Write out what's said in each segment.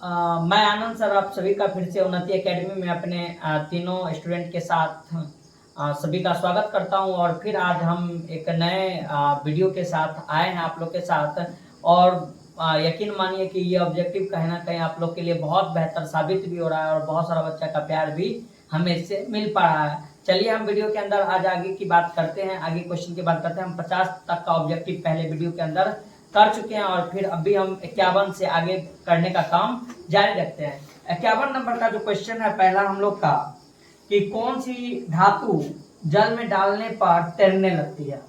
मैं आनंद सर आप सभी का फिर से उन्नति एकेडमी में अपने तीनों स्टूडेंट के साथ सभी का स्वागत करता हूं। और फिर आज हम एक नए वीडियो के साथ आए हैं आप लोग के साथ। और यकीन मानिए कि ये ऑब्जेक्टिव कहीं ना कहीं आप लोग के लिए बहुत बेहतर साबित भी हो रहा है और बहुत सारा बच्चा का प्यार भी हमें इससे मिल पा रहा है। चलिए हम वीडियो के अंदर आज आगे की बात करते हैं, आगे क्वेश्चन की बात करते हैं। हम 50 तक का ऑब्जेक्टिव पहले वीडियो के अंदर कर चुके हैं और फिर अभी हम 51 से आगे करने का काम जारी रखते हैं। 51 नंबर का जो क्वेश्चन है पहला हम लोग का, कि कौन सी धातु जल में डालने पर तैरने लगती है।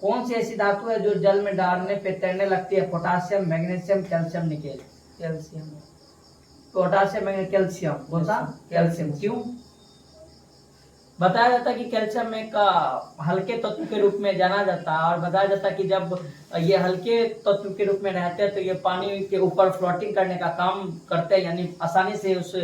कौन सी ऐसी धातु है जो जल में डालने पे तैरने लगती है? Potassium, magnesium, calcium, nickel. Calcium. Potassium, calcium. कौन सा? कैल्शियम। क्यों? बताया जाता है कि कैल्शियम एक हल्के तत्व के रूप में जाना जाता है और बताया जाता है कि जब ये हल्के तत्व के रूप में रहते हैं तो ये पानी के ऊपर फ्लोटिंग करने का काम करते हैं, यानी आसानी से उस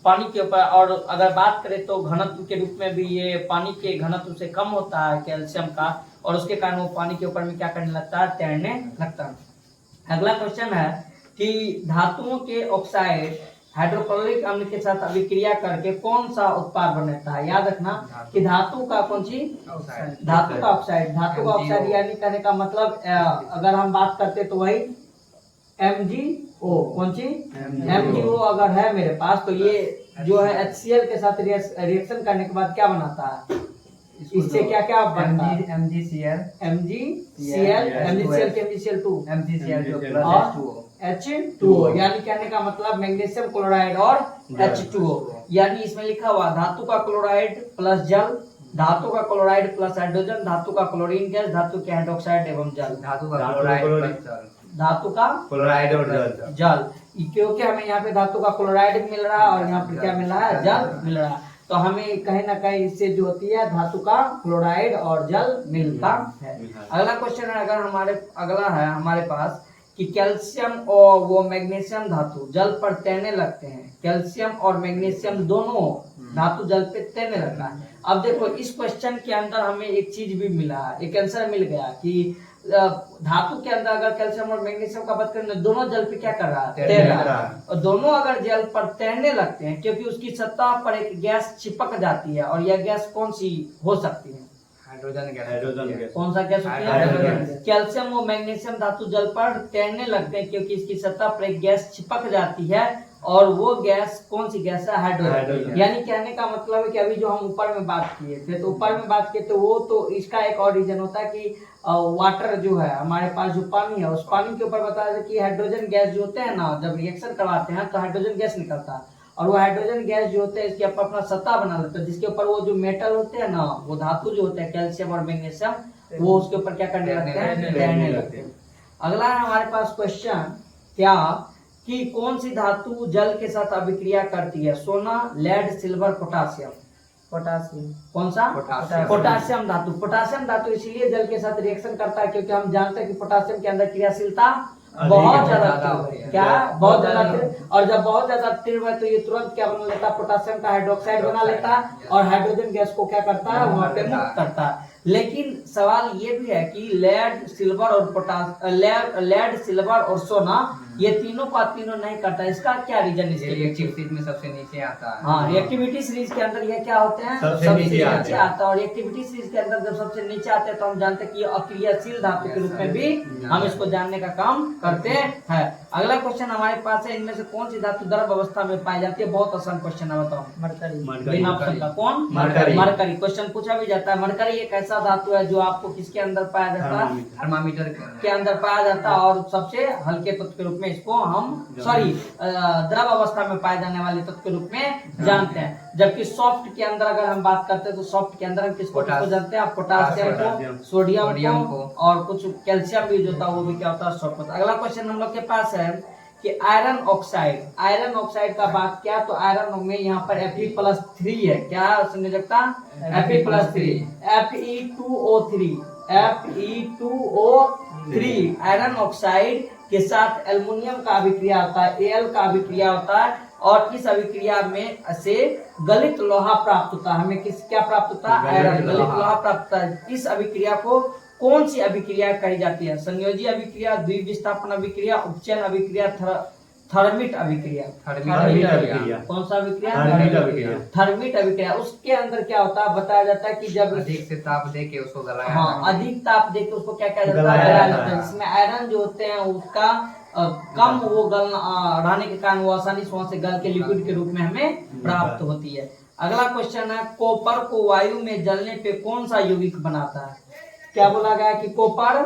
पानी के ऊपर। और अगर बात करें तो घनत्व के रूप में भी ये पानी के घनत्व से कम होता है कैल्शियम का, और उसके कारण वो पानी के ऊपर में क्या करने लगता है? तैरने लगता है। अगला क्वेश्चन है कि धातुओं के ऑक्साइड हाइड्रोक्लोरिक अम्ल के साथ अभिक्रिया करके कौन सा उत्पाद बनता है? याद रखना कि धातु का कौन सी? धातु का ऑक्साइड। धातु का ऑक्साइड यानी कहने का मतलब अगर हम बात करते तो वही MgO। कौन सी? MgO अगर है मेरे पास तो ये जो है HCl के साथ रिएक्शन करने के बाद क्या बनाता है? इससे क्या क्या बनता है? MgCl, MgCl2, H2O। यानी कहने का मतलब मैग्नीशियम क्लोराइड और H2O। यानी इसमें लिखा हुआ धातु का क्लोराइड प्लस जल, धातु का क्लोराइड प्लस हाइड्रोजन, धातु का क्लोरीन गैस, धातु के हाइड्रोक्साइड एवं जल। धातु का क्लोराइड प्लस जल, धातु का क्लोराइड और जल। क्योंकि हमें यहाँ पे धातु का क्लोराइड मिल रहा है और यहाँ पे क्या मिल रहा है? जल मिल रहा है। तो हमें कहीं ना कहीं इससे जो होती है धातु का क्लोराइड और जल मिलता है। अगला क्वेश्चन है अगला है हमारे पास कि कैल्शियम और वो मैग्नीशियम धातु जल पर तैरने लगते हैं। कैल्शियम और मैग्नीशियम दोनों धातु जल पे तैरने लगता है। अब देखो इस क्वेश्चन के अंदर हमें एक चीज भी मिला, एक आंसर मिल गया कि धातु के अंदर अगर कैल्शियम और मैग्नीशियम का बात करें दोनों जल पे क्या कर रहा है? तैर रहा है। और दोनों अगर जल पर तैरने लगते हैं क्योंकि उसकी सतह पर एक गैस चिपक जाती है, और यह गैस कौन सी हो सकती है? Hydrogen gas. कौन सा गैस होती है? कैल्शियम और मैग्नीशियम धातु जल पर तैरने लगते हैं क्योंकि इसकी सतह पर एक गैस चिपक जाती है, और वो गैस कौन सी गैस है? हाइड्रोजन। यानी कहने का मतलब है कि अभी जो हम ऊपर में बात किए थे तो ऊपर में बात किए तो वो तो इसका एक और रीजन होता है कि वाटर जो है हमारे पास जो पानी है उस पानी के ऊपर बताया जाता है कि हाइड्रोजन गैस जो होते हैं ना, जब रिएक्शन करवाते हैं तो हाइड्रोजन गैस निकलता है, और वो हाइड्रोजन गैस जो होते हैं इसके ऊपर अपना सतह बना लेते हैं, जिसके ऊपर वो जो मेटल होते हैं ना, वो धातु जो होते हैं कैल्शियम और मैग्नीशियम, वो उसके ऊपर क्या करने लगते हैं? तैरने लगते हैं। अगला है हमारे पास क्वेश्चन क्या कि कौन सी धातु जल के साथ अभिक्रिया करती है? सोना, लेड, सिल्वर, पोटासियम। पोटासियम। कौन सा? पोटासियम धातु। पोटासियम धातु इसलिए जल के साथ रिएक्शन करता है क्योंकि हम जानते हैं कि पोटासियम के अंदर क्रियाशीलता बहुत ज्यादा होती है। क्या? बहुत ज्यादा। और जब बहुत ज्यादा तीव्र है तो ये तुरंत क्या बना लेता है? पोटासियम का हाइड्रोक्साइड बना लेता है और हाइड्रोजन गैस को क्या करता है? वहां पे मुक्त करता है। लेकिन सवाल ये भी है कि लेड, सिल्वर और सोना ये तीनों का तीनों नहीं करता, इसका क्या रीजन? इसके रिएक्टिव सीरीज में सबसे नीचे आता है। हाँ, रिएक्टिविटी सीरीज के अंदर ये क्या होते हैं? सबसे नीचे आता है। और रिएक्टिविटी सीरीज के अंदर जब सबसे नीचे आते हैं तो हम जानते हैं कि अक्रियाशील धातु के रूप में भी हम इसको जानने का काम करते हैं। अगला क्वेश्चन हमारे पास है, इनमें से कौन सी धातु द्रव अवस्था में पाई जाती है? बहुत आसान क्वेश्चन है, बताओ। मरकरी। बिना ऑप्शन का कौन? मरकरी। क्वेश्चन पूछा भी जाता है। मरकरी एक ऐसा धातु है जो आपको किसके अंदर पाया जाता है? थर्मामीटर के अंदर पाया जाता है, और सबसे हल्के तत्व के रूप में इसको हम द्रव अवस्था में पाए जाने वाले तत्व के रूप में जानते हैं। जबकि सॉफ्ट के अंदर अगर हम बात करते हैं तो सॉफ्ट के अंदर हम किसको जानते हैं? पोटासियम को, सोडियम को, और कुछ कैल्शियम भी जो होता है वो भी क्या होता है? सॉफ्ट होता है। अगला क्वेश्चन हम लोग के पास है कि आयरन ऑक्साइड का बात किया तो आयरन में यहाँ पर Fe+3 है। क्या संयोजकता? Fe+3, Fe2O3 आयरन ऑक्साइड के साथ एल्युमिनियम का अभिक्रिया होता है, Al का अभिक्रिया होता है, और इस अभिक्रिया में से गलित लोहा प्राप्त होता है। हमें क्या प्राप्त होता है? आयरन, गलित लोहा प्राप्त होता है। इस अभिक्रिया को कौन सी अभिक्रिया कही जाती है? संयोजी अभिक्रिया, द्विविस्थापन अभिक्रिया, उपचयन अभिक्रिया, थर्मिट अभिक्रिया। थर्मिट अभिक्रिया। कौन सा अभिक्रिया? थर्मिट अभिक्रिया। थर्मिट अभिक्रिया। उसके अंदर क्या होता है बताया जाता है कि जब अधिक से ताप दे के उसको गलाया हाँ जाता है। अधिक ताप देके उसको क्या किया जाता है? गलाया गलाया जाता जाता है। है। जिसमें आयरन जो होते हैं उसका कम वो रहने के कारण वो आसानी से वहां से गल के लिक्विड के रूप में हमें प्राप्त होती है। अगला क्वेश्चन है, कॉपर को वायु में जलने पे कौन सा यौगिक बनाता है? क्या बोला गया कि कॉपर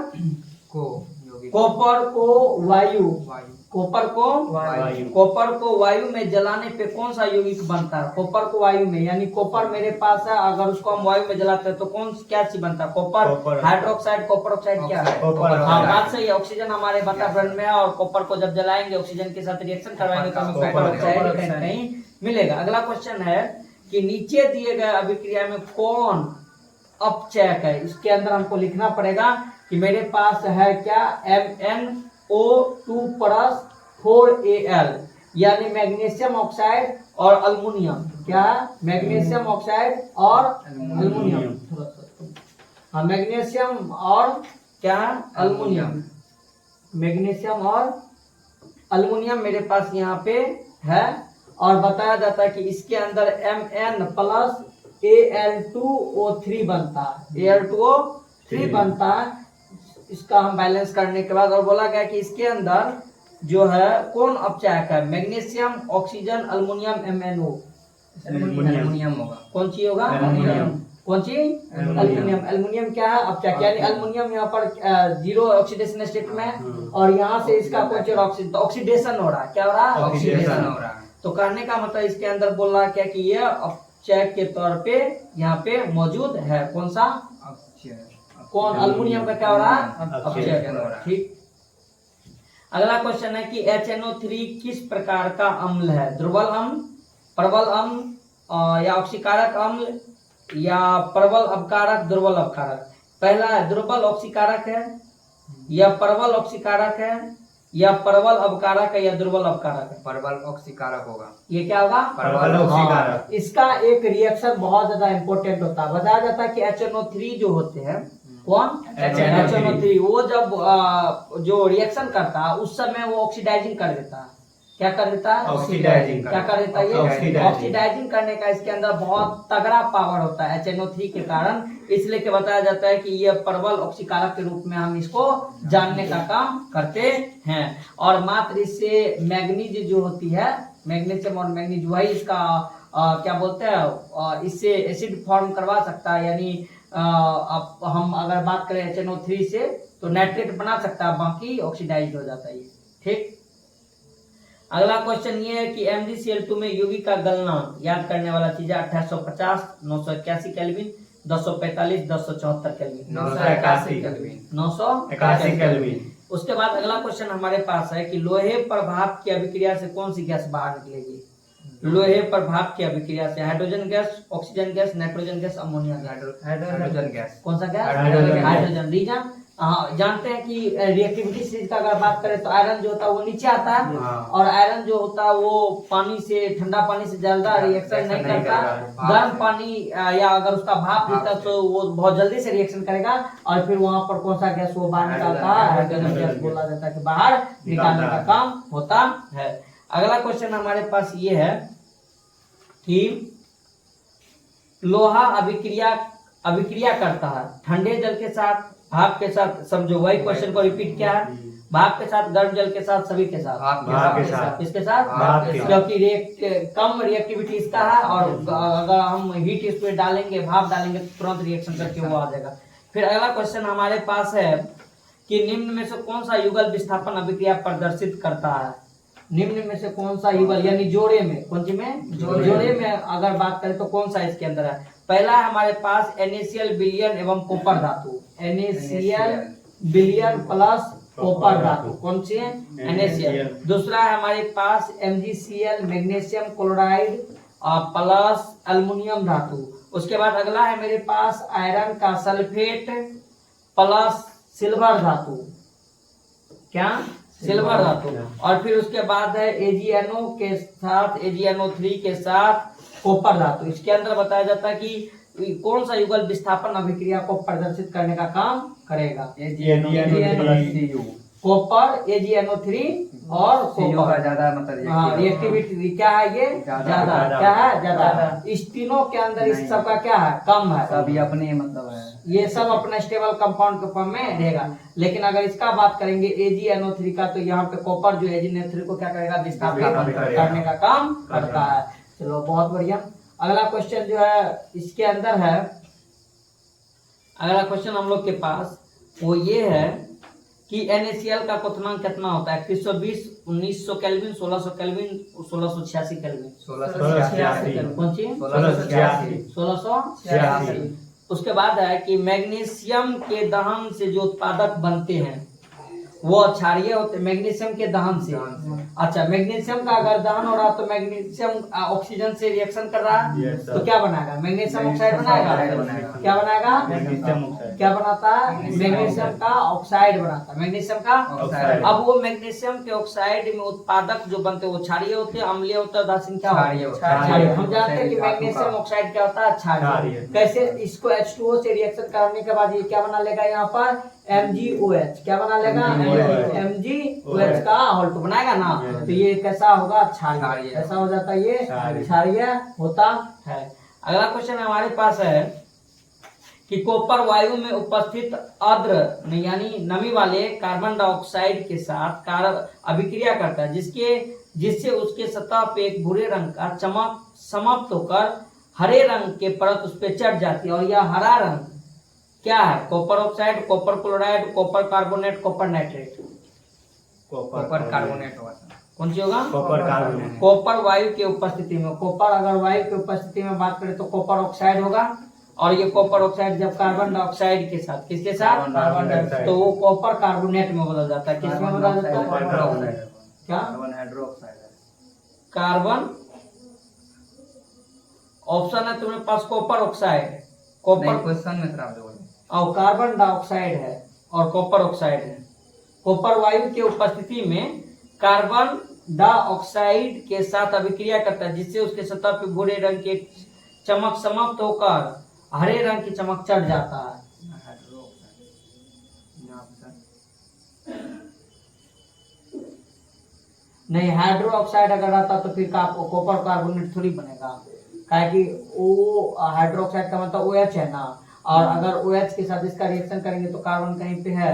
को यौगिक कॉपर को वायु वायु कॉपर को वायु। कॉपर को वायु में जलाने पे कौन सा यौगिक बनता है? कॉपर को वायु में, यानी कॉपर मेरे पास है, अगर उसको हम वायु में जलाते हैं तो कौन क्या चीज बनता है? Copper. Copper, hydroxide, copper oxide क्या है? कॉपर हाँ ऑक्साइड। बात सही है। ऑक्सीजन हमारे वातावरण में है और कॉपर को जब जलाएंगे ऑक्सीजन के साथ रिएक्शन करवाएंगे तो हमें कॉपर कॉपर ऑक्साइड ऑक्साइड कहीं कहीं मिलेगा। अगला क्वेश्चन है कि नीचे दिए गए अभिक्रिया में कौन अपचयक है? इसके अंदर हमको लिखना पड़ेगा कि मेरे पास है क्या? MnO2 प्लस 4Al, यानी मैग्नीशियम ऑक्साइड और अल्मुनियम। क्या? मैग्नीशियम ऑक्साइड और अल्मुनियम। हाँ मैग्नीशियम और क्या? अल्मुनियम। मैग्नीशियम और अल्मुनियम मेरे पास यहाँ पे है और बताया जाता है कि इसके अंदर Mn प्लस Al2O3 बनता है। Al2O3 बनता है। इसका हम बैलेंस करने के बाद और बोला गया कि इसके अंदर जो है कौन अपचयक है? Magnesium, oxygen, aluminium, MnO। Aluminium होगा। कौन सी होगा? एल्युमिनियम। कौन सी? एल्युमिनियम। एल्युमिनियम क्या है? अपचयक, यानी एल्युमिनियम यहाँ पर जीरो ऑक्सीडेशन स्टेट में है और यहाँ से इसका कुछ ऑक्सीडेशन हो रहा है। क्या हो रहा है? ऑक्सीडेशन हो रहा है। तो कहने का मतलब इसके अंदर बोल रहा है क्या कि ये अपचयक के तौर पे यहाँ पे मौजूद है। कौन सा? अपचय। कौन? अल्मुनियम का क्या हो रहा है? अपचय अपचयक हो रहा है। ठीक। अगला क्वेश्चन है कि HNO3 किस प्रकार का अम्ल है? दुर्बल अम्ल, प्रबल अम्ल या ऑक्सीकारक अम्ल या प्रबल अपकारक, दुर्बल अपकारक? पहला है दुर्बल ऑक्सीकारक है या प्रबल ऑक्सीकारक है या प्रबल अपकारक है या दुर्बल अपकारक है? प्रबल ऑक्सीकारक होगा। ये क्या होगा? प्रबल ऑक्सीकारक। हाँ, इसका एक रिएक्शन बहुत ज्यादा इंपॉर्टेंट होता है। बताया जाता है कि HNO3 जो होते हैं, कौन? HNO3 वो जब जो रिएक्शन करता है उस समय वो ऑक्सीडाइजिंग कर देता है। क्या कर देता है? ऑक्सीडाइजिंग। क्या कर देता है? ये ऑक्सीडाइजिंग। ऑक्सीडाइजिंग करने का इसके अंदर बहुत तगड़ा पावर होता है HNO3 के कारण, इसलिए कि बताया जाता है कि ये प्रबल ऑक्सीकारक के रूप में हम इसको जानने का काम करते हैं। और मात्र इससे मैग्नीज जो होती है, मैग्नीशियम और मैग्नीज, वही इसका क्या बोलते हैं, इससे एसिड फॉर्म करवा सकता है। यानी अब हम अगर बात करें HNO3 से तो नाइट्रेट बना सकता है, बाकी ऑक्सीडाइज हो जाता है। ठीक। अगला क्वेश्चन ये है कि MgCl2 में यौगिक का गलनांक याद करने वाला चीज है 1850, 981 केल्विन, 245, 274 केल्विन। 981 केल्विन। 981 केल्विन। उसके बाद अगला क्वेश्चन हमारे पास है कि लोहे पर भाप की अभिक्रिया से कौन सी गैस बाहर निकलेगी? लोहे पर भाप की अभिक्रिया से hydrogen gas, oxygen gas, nitrogen gas, ammonia gas. Hydrogen gas. कौन सा गैस? हाइड्रोजन। हाइड्रोजन। रीजन जानते हैं कि रिएक्टिविटी सीरीज का अगर बात करें तो आयरन जो होता है वो नीचे आता है हाँ। और आयरन जो होता है वो पानी से, ठंडा पानी से ज्यादा रिएक्शन नहीं करता। गर्म पानी या अगर उसका भाप देता है तो वो बहुत जल्दी से रिएक्शन करेगा और फिर वहां पर कौन सा गैस वो बाहर निकालता है? हाइड्रोजन गैस बोला जाता है कि बाहर निकालने का काम होता है। अगला क्वेश्चन हमारे पास ये है कि लोहा अभिक्रिया करता है ठंडे जल के साथ, भाप के साथ। समझो वही क्वेश्चन को रिपीट किया है। भाप के साथ, गर्म जल के साथ, सभी के साथ। भाप के साथ। किसके साथ? भाप के साथ। क्योंकि कम रिएक्टिविटी इसका है और अगर हम हीट इस पे डालेंगे, भाप डालेंगे तो तुरंत रिएक्शन करके वो आ जाएगा। फिर अगला क्वेश्चन हमारे पास है कि निम्न में से कौन सा युगल विस्थापन अभिक्रिया प्रदर्शित करता है? निम्न में से कौन सा युगल, यानी जोड़े में, कौन सी में? जोड़े में अगर बात करें तो कौन सा इसके अंदर है? पहला है हमारे पास NaCl विलयन एवं कॉपर धातु। NaCl विलयन प्लस कॉपर धातु। कौन सी है? NaCl। दूसरा है हमारे पास MgCl magnesium chloride plus aluminium धातु। उसके बाद अगला है मेरे पास आयरन का सल्फेट प्लस सिल्वर धातु। क्या? सिल्वर धातु। और फिर उसके बाद है AgNO के साथ, AgNO3 के साथ कॉपर धातु। इसके अंदर बताया जाता है कि कौन सा युगल विस्थापन अभिक्रिया को प्रदर्शित करने का काम करेगा? कॉपर AgNO3 और CO का कॉपर। ज्यादा मतलब हाँ, रिएक्टिविटी क्या है ये? ज्यादा। क्या है? ज्यादा। इस तीनों के अंदर इस नहीं। सबका क्या है? कम है। सभी अपने मतलब है। ये सब अपना स्टेबल कंपाउंड के फॉर्म में देगा। लेकिन अगर इसका बात करेंगे AgNO3 का, तो यहाँ पे कॉपर जो AgNO3 को क्या करेगा? विस्थापित करने का काम करता है। चलो बहुत बढ़िया। अगला क्वेश्चन जो है इसके अंदर है, अगला क्वेश्चन हम लोग के पास वो ये है कि NaCl का क्वथनांक कितना होता है? 2120, 1900 केल्विन, 1600 केल्विन, 1686 केल्विन। 1686। कौन सी? 1686। 1686। उसके बाद है कि मैग्नीशियम के दहन से जो उत्पादक बनते हैं वो क्षारीय होते हैं। मैग्नीशियम के दहन से। अच्छा, मैग्नीशियम का अगर दहन हो रहा है तो मैग्नीशियम ऑक्सीजन से रिएक्शन कर रहा है तो क्या बनाएगा? मैग्नीशियम ऑक्साइड बनाएगा। क्या बनाएगा? क्या बनाता है? मैग्नीशियम का ऑक्साइड बनाता है। मैग्नीशियम का ऑक्साइड। अब वो मैग्नीशियम के ऑक्साइड में उत्पादक जो बनते हैं वो क्षारीय होते हैं, अम्लीय होता है, दासिन क्या होता है? क्षारीय। हम जानते हैं कि मैग्नीशियम ऑक्साइड क्या होता है? क्षारीय। कैसे? इसको H2O से रिएक्शन करने के बाद ये क्या बना लेगा? यहाँ पर MgOH। क्या बना लेगा? MgOH का हॉल्ट बनाएगा ना, तो ये कैसा होगा? क्षारीय। कैसा हो जाता है? ये क्षारीय होता है। अगला क्वेश्चन हमारे पास है कि कॉपर वायु में उपस्थित आर्द्र यानी नमी वाले कार्बन डाइऑक्साइड के साथ अभिक्रिया करता है जिससे उसके सतह पे एक भूरे रंग का चमक समाप्त होकर हरे रंग के परत उस पर चढ़ जाती है। और यह हरा रंग क्या है? Copper oxide, copper chloride, copper carbonate, copper nitrate. Copper carbonate होगा। कौन सी होगा? Copper carbonate. कॉपर वायु की उपस्थिति में। कॉपर अगर वायु की उपस्थिति में बात करें तो कॉपर ऑक्साइड होगा। और ये कॉपर ऑक्साइड जब कार्बन डाइऑक्साइड के साथ, किसके साथ? Carbon dioxide. तो वो कॉपर कार्बोनेट में बदल जाता है। किसमें बदल जाता है? क्या? Carbon hydroxide. कार्बन ऑप्शन है तुम्हारे पास कॉपर ऑक्साइड, कॉपर क्वेश्चन में खराब हो और कार्बन डाइऑक्साइड है और कॉपर ऑक्साइड है। कॉपर वायु की उपस्थिति में कार्बन डाइऑक्साइड के साथ अभिक्रिया करता है जिससे उसके सतह पर भूरे रंग के चमक समाप्त होकर हरे रंग की चमक चढ़ जाता है। नहीं, हाइड्रो ऑक्साइड अगर रहता तो फिर कॉपर कार्बोनेट थोड़ी बनेगा, काहे कि वो हाइड्रो ऑक्साइड का मतलब OH है ना, और अगर OH के साथ इसका रिएक्शन करेंगे तो कार्बन कहीं पे है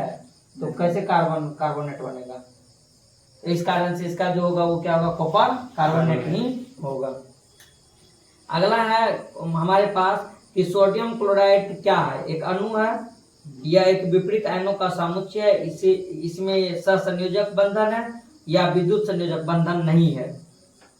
तो कैसे कार्बन कार्बोनेट बनेगा? इस कारण से इसका जो होगा वो क्या होगा? कॉपर कार्बोनेट ही होगा। अगला है हमारे पास कि सोडियम क्लोराइड क्या है? एक अणु है या एक विपरीत आयनों का समुच्चय है। इसमें सहसंयोजक बंधन है या विद्युत संयोजक बंधन नहीं है।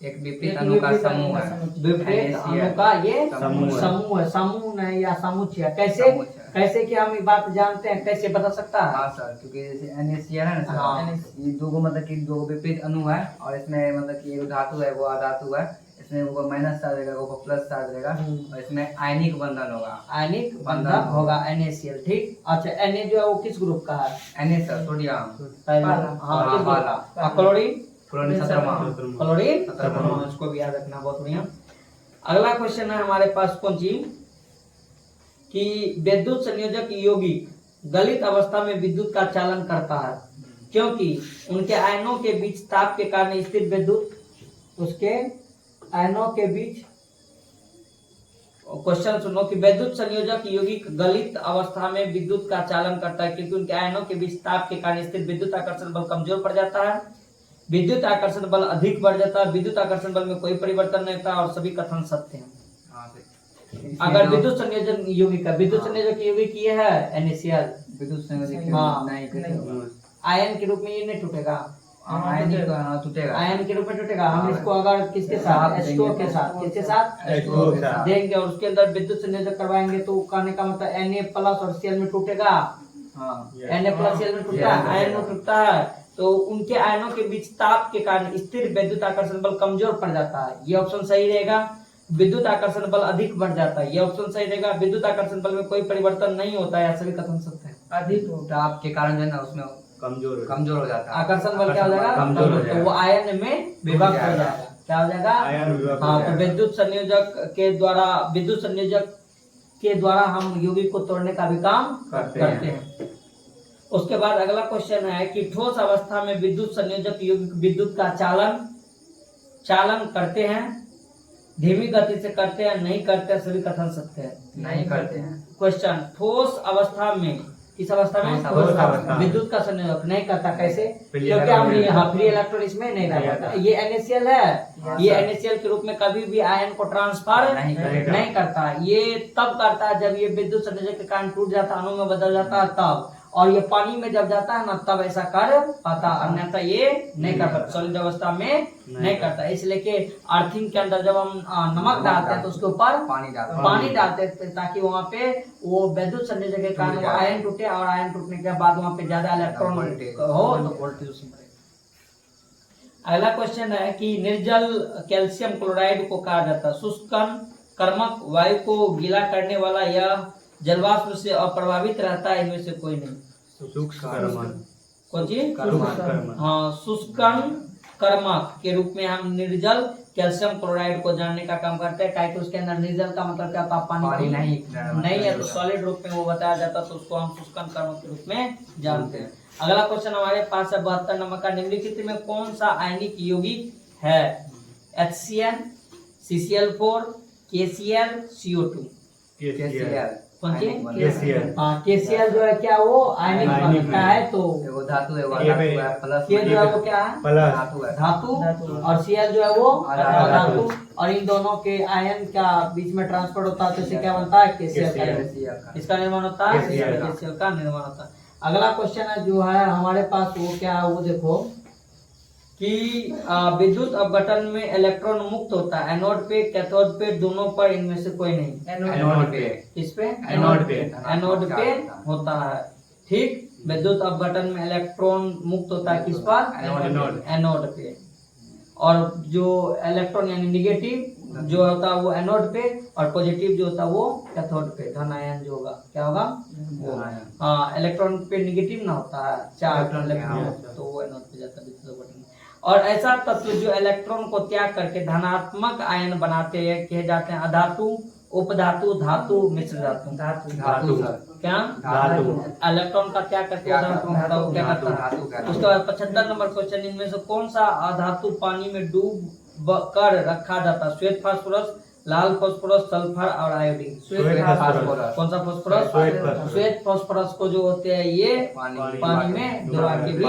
एक विपरीत अणु का समूह है। विपरीत अणु का ये समूह है। समूह नहीं या समुच्चय। कैसे? कैसे कि हम ये बात जानते हैं, कैसे बता सकता है? हाँ सर, क्योंकि जैसे NaCl है ना सर, हाँ। ये दो मतलब कि दो विपरीत अणु है और इसमें मतलब कि एक धातु है वो अधातु है। इसमें वो माइनस चार्ज रहेगा, वो प्लस चार्ज रहेगा और इसमें आयनिक बंधन होगा। आयनिक बंधन होगा NaCl। ठीक। अच्छा, Na जो है वो किस ग्रुप का है? Na sir sodium. हाँ, क्लोरीन। क्लोरीन 17वां। क्लोरीन 17वां। इसको भी याद रखना, बहुत बढ़िया। अगला क्वेश्चन है हमारे पास कौन सी कि विद्युत संयोजक यौगिक गलित अवस्था में विद्युत का चालन करता है क्योंकि उनके आयनों के बीच ताप के कारण स्थिर विद्युत उसके आयनों के बीच। क्वेश्चन सुनो कि विद्युत संयोजक यौगिक गलित अवस्था में विद्युत का चालन करता है क्योंकि उनके आयनों के बीच ताप के कारण स्थिर विद्युत आकर्षण बल कमजोर पड़ जाता है, विद्युत आकर्षण बल अधिक बढ़ जाता है, विद्युत आकर्षण बल में कोई परिवर्तन नहीं होता और सभी कथन सत्य हैं। अगर विद्युत संयोजक यौगिक का विद्युत संयोजक यौगिक ये है NaCl, विद्युत संयोजक नहीं, आयन के रूप में ये नहीं टूटेगा, टूटेगा, आयन के रूप में टूटेगा। हम इसको अगर किसके साथ H2O के साथ किसके साथ देंगे और उसके अंदर विद्युत संयोजक करवाएंगे तो कहने का मतलब Na प्लस और Cl में टूटेगा। Na प्लस Cl में टूटता है, आयन में टूटता है, तो उनके आयनों के बीच ताप के कारण स्थिर विद्युत आकर्षण बल कमजोर पड़ जाता है। ये ऑप्शन सही रहेगा। विद्युत आकर्षण बल अधिक बढ़ जाता है, ये ऑप्शन सही रहेगा। विद्युत आकर्षण बल में कोई परिवर्तन नहीं होता है, सभी कथन सत्य है। अधिक ताप के कारण जो है ना उसमें कमजोर हो जाता है। आकर्षण बल क्या हो जाएगा? कमजोर हो जाएगा। तो वो आयन में विभक्त हो जाएगा। क्या हो जाएगा? हाँ, तो विद्युत संयोजक के द्वारा हम यौगिक को तोड़ने का भी काम करते हैं। उसके बाद अगला क्वेश्चन है कि ठोस अवस्था में विद्युत संयोजक युग्म विद्युत का चालन करते हैं, धीमी गति से करते हैं, नहीं करते हैं, सभी कथन सत्य है। नहीं करते हैं। क्वेश्चन, ठोस अवस्था में, किस अवस्था में? ठोस अवस्था। विद्युत का संयोजक नहीं करता, कैसे? फ्री क्योंकि हम इलेक्ट्रॉन। यहाँ फ्री इलेक्ट्रॉन इसमें नहीं रह पाता। ये NaCl है, ये NaCl के रूप में कभी भी आयन को ट्रांसफर नहीं करता। ये तब करता है जब ये विद्युत संयोजक के कारण टूट जाता, अणु में बदल जाता है तब, और ये पानी में जब जाता है ना तब ऐसा कर पाता, अन्यथा ये नहीं कर पाता, सॉलिड अवस्था में नहीं करता। इसलिए कि अर्थिंग के अंदर जब हम नमक डालते हैं तो उसके ऊपर पानी डालते हैं ताकि वहाँ पे वो विद्युत संयोजक के कारण वो आयन टूटे, और आयन टूटने के बाद वहाँ पे ज्यादा इलेक्ट्रॉन हो तो वोल्टेज उसमें बढ़ेगा। अगला क्वेश्चन है कि निर्जल कैल्शियम क्लोराइड को कहा जाता है शुष्क कर्मक, वायु को गीला करने वाला, यह जलवाष्प से अप्रभावित रहता है, इनमें से कोई नहीं। कौन चीज? हाँ, शुष्कन कर्मक के रूप में हम निर्जल कैल्शियम क्लोराइड को जानने का काम करते हैं, क्योंकि उसके अंदर निर्जल का मतलब क्या होता है? पानी नहीं है, तो सॉलिड रूप में वो बताया जाता है, तो उसको हम शुष्कन कर्मक के रूप में जानते हैं। अगला क्वेश्चन हमारे पास है 72 नंबर का, निम्नलिखित में कौन सा आयनिक यौगिक है? HCl, CCl4, KCl, CO2। कौन सी? KCl जो है क्या, वो आयनिक बनता है, तो वो धातु है, वो ये धातु है, प्लस K जो है वो क्या है? धातु है। धातु, और Cl जो है वो धातु। धातु, और इन दोनों के आयन क्या बीच में ट्रांसफर होता है, तो इससे क्या बनता है? KCl का। इसका निर्माण होता है, KCl का निर्माण होता है। अगला क्वेश्चन है जो है हमारे पास, वो क्या है, वो देखो कि विद्युत अपघटन में इलेक्ट्रॉन मुक्त होता है एनोड पे, कैथोड पे, दोनों पर, इनमें से कोई नहीं। एनोड पे। किस पे? एनोड पे। एनोड पे होता है। ठीक, विद्युत अपघटन में इलेक्ट्रॉन मुक्त होता है किस पर? एनोड पे। और जो इलेक्ट्रॉन यानी निगेटिव जो होता है वो एनोड पे, और पॉजिटिव जो होता है वो कैथोड पे। धन आयन जो होगा क्या होगा? हाँ, इलेक्ट्रॉन पे निगेटिव ना होता है, चार्ज इलेक्ट्रॉन, तो वो एनोड पे जाता है विद्युत अपघटन। और ऐसा तत्व जो इलेक्ट्रॉन को त्याग करके धनात्मक आयन बनाते हैं कहे जाते हैं अधातु, उपधातु, धातु, मिश्र धातु। धातु क्या? धातु। इलेक्ट्रॉन का त्याग करके इलेक्ट्रॉन होता है, वो क्या करता है? उसके बाद 75 नंबर क्वेश्चन, इनमें से कौन सा अधातु पानी में डूब कर रखा जाता है? श्वेत फास्फोरस, लाल फास्फोरस, सल्फर और आयोडीन। कौन सा फास्फोरस? श्वेत फास्फोरस को जो होते हैं ये पानी में डुबा के भी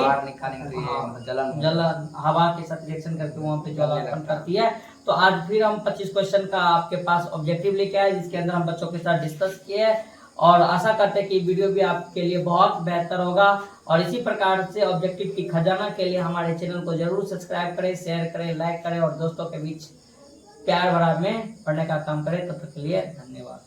जलन हवा के साथ रिएक्शन करके वहाँ पे ज्वाला उत्पन्न करती है। तो आज फिर हम 25 क्वेश्चन का आपके पास ऑब्जेक्टिव लेके आए, जिसके अंदर हम बच्चों के साथ डिस्कस किए, और आशा करते हैं कि वीडियो भी आपके लिए बहुत बेहतर होगा। और इसी प्रकार से ऑब्जेक्टिव की खजाना के लिए हमारे चैनल को जरूर सब्सक्राइब करें, शेयर करें, लाइक करें, और दोस्तों के बीच प्यार भरा में पढ़ने का काम करें। तब तक के लिए धन्यवाद।